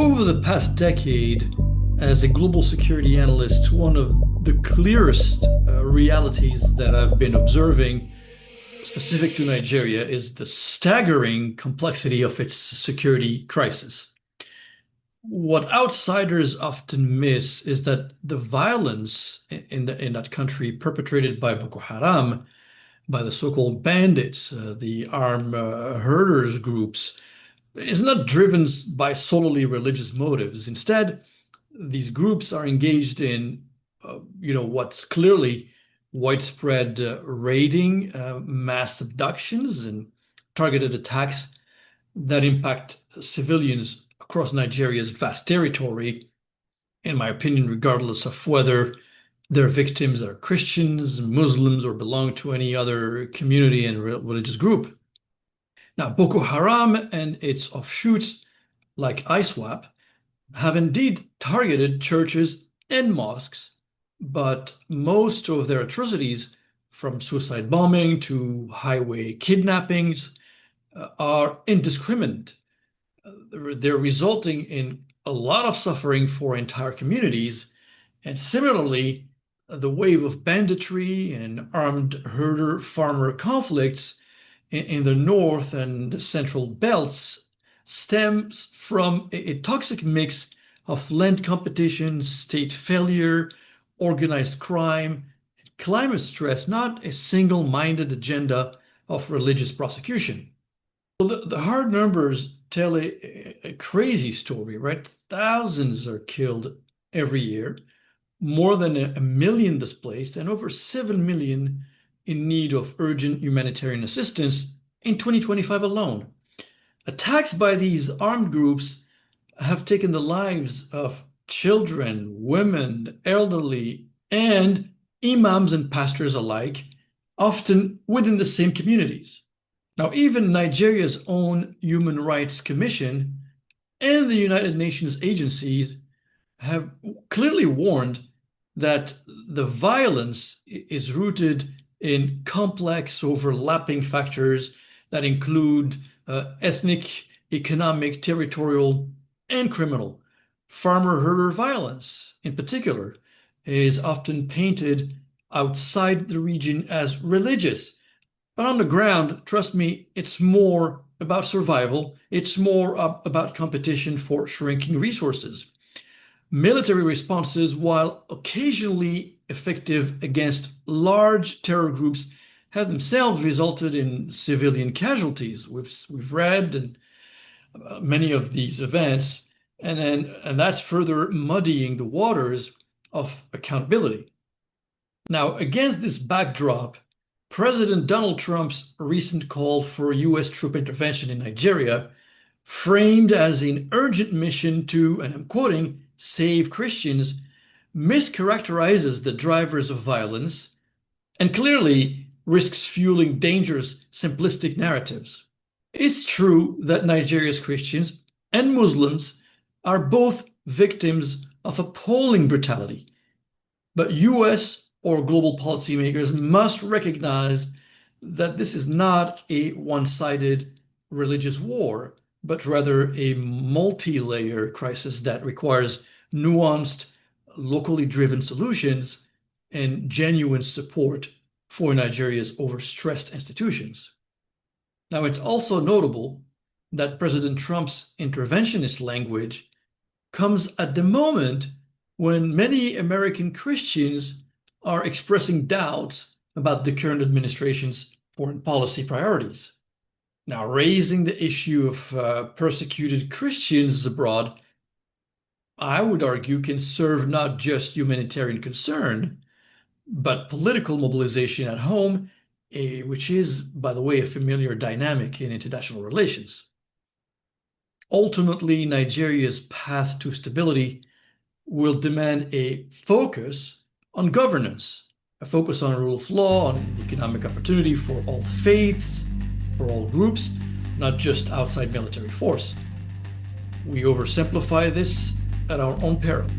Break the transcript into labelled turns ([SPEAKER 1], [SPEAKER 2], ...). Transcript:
[SPEAKER 1] Over the past decade, as a global security analyst, one of the clearest realities that I've been observing specific to Nigeria is the staggering complexity of its security crisis. What outsiders often miss is that the violence in that country perpetrated by Boko Haram, by the so-called bandits, the armed herders groups, is not driven by solely religious motives. Instead, these groups are engaged in, what's clearly widespread raiding, mass abductions, and targeted attacks that impact civilians across Nigeria's vast territory, in my opinion, regardless of whether their victims are Christians, Muslims, or belong to any other community and religious group. Now, Boko Haram and its offshoots, like ISWAP, have indeed targeted churches and mosques, but most of their atrocities, from suicide bombing to highway kidnappings, are indiscriminate. They're resulting in a lot of suffering for entire communities. And similarly, the wave of banditry and armed herder-farmer conflicts in the north and the central belts stems from a toxic mix of land competition, state failure, organized crime, climate stress, not a single-minded agenda of religious prosecution. So the hard numbers tell a crazy story, right? Thousands are killed every year, more than a million displaced, and over 7 million in need of urgent humanitarian assistance in 2025 alone. Attacks by these armed groups have taken the lives of children, women, elderly, and imams and pastors alike, often within the same communities. Now, even Nigeria's own Human Rights Commission and the United Nations agencies have clearly warned that the violence is rooted in complex overlapping factors that include ethnic, economic, territorial, and criminal. Farmer-herder violence, in particular, is often painted outside the region as religious. But on the ground, trust me, it's more about survival. It's more about competition for shrinking resources. Military responses, while occasionally effective against large terror groups, have themselves resulted in civilian casualties. We've read and many of these events, and that's further muddying the waters of accountability. Now, against this backdrop, President Donald Trump's recent call for U.S. troop intervention in Nigeria, framed as an urgent mission to, and I'm quoting, save Christians, mischaracterizes the drivers of violence and clearly risks fueling dangerous, simplistic narratives. It's true that Nigeria's Christians and Muslims are both victims of appalling brutality, but U.S. or global policymakers must recognize that this is not a one-sided religious war, but rather a multi-layer crisis that requires nuanced, locally driven solutions and genuine support for Nigeria's overstressed institutions. Now, it's also notable that President Trump's interventionist language comes at the moment when many American Christians are expressing doubts about the current administration's foreign policy priorities. Now, raising the issue of persecuted Christians abroad, I would argue, can serve not just humanitarian concern, but political mobilization at home, which is, by the way, a familiar dynamic in international relations. Ultimately, Nigeria's path to stability will demand a focus on governance, a focus on rule of law, on economic opportunity for all faiths, for all groups, not just outside military force. We oversimplify this at our own peril.